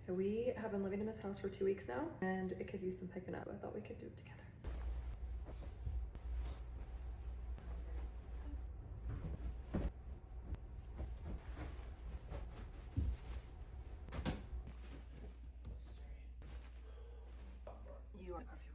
We have been living in this house for 2 weeks now, and it could use some picking up, so I thought we could do it together. You are perfume.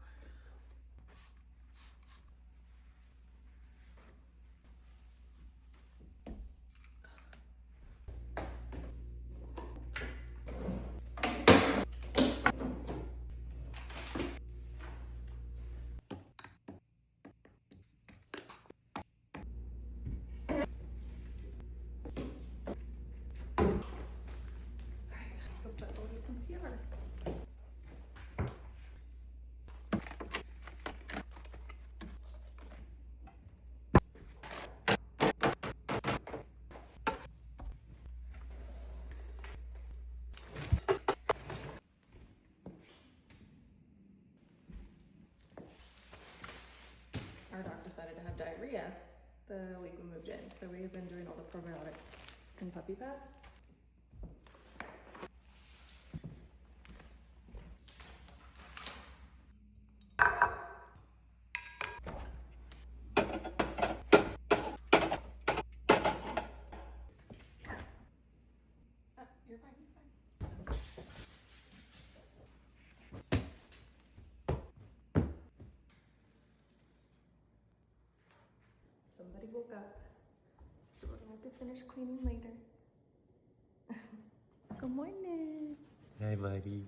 Some PR. Our dog decided to have diarrhea the week we moved in, so we've been doing all the probiotics and puppy pads. You're fine, you're fine. Somebody woke up, so we're gonna have to finish cleaning later. Good morning. Hey, buddy.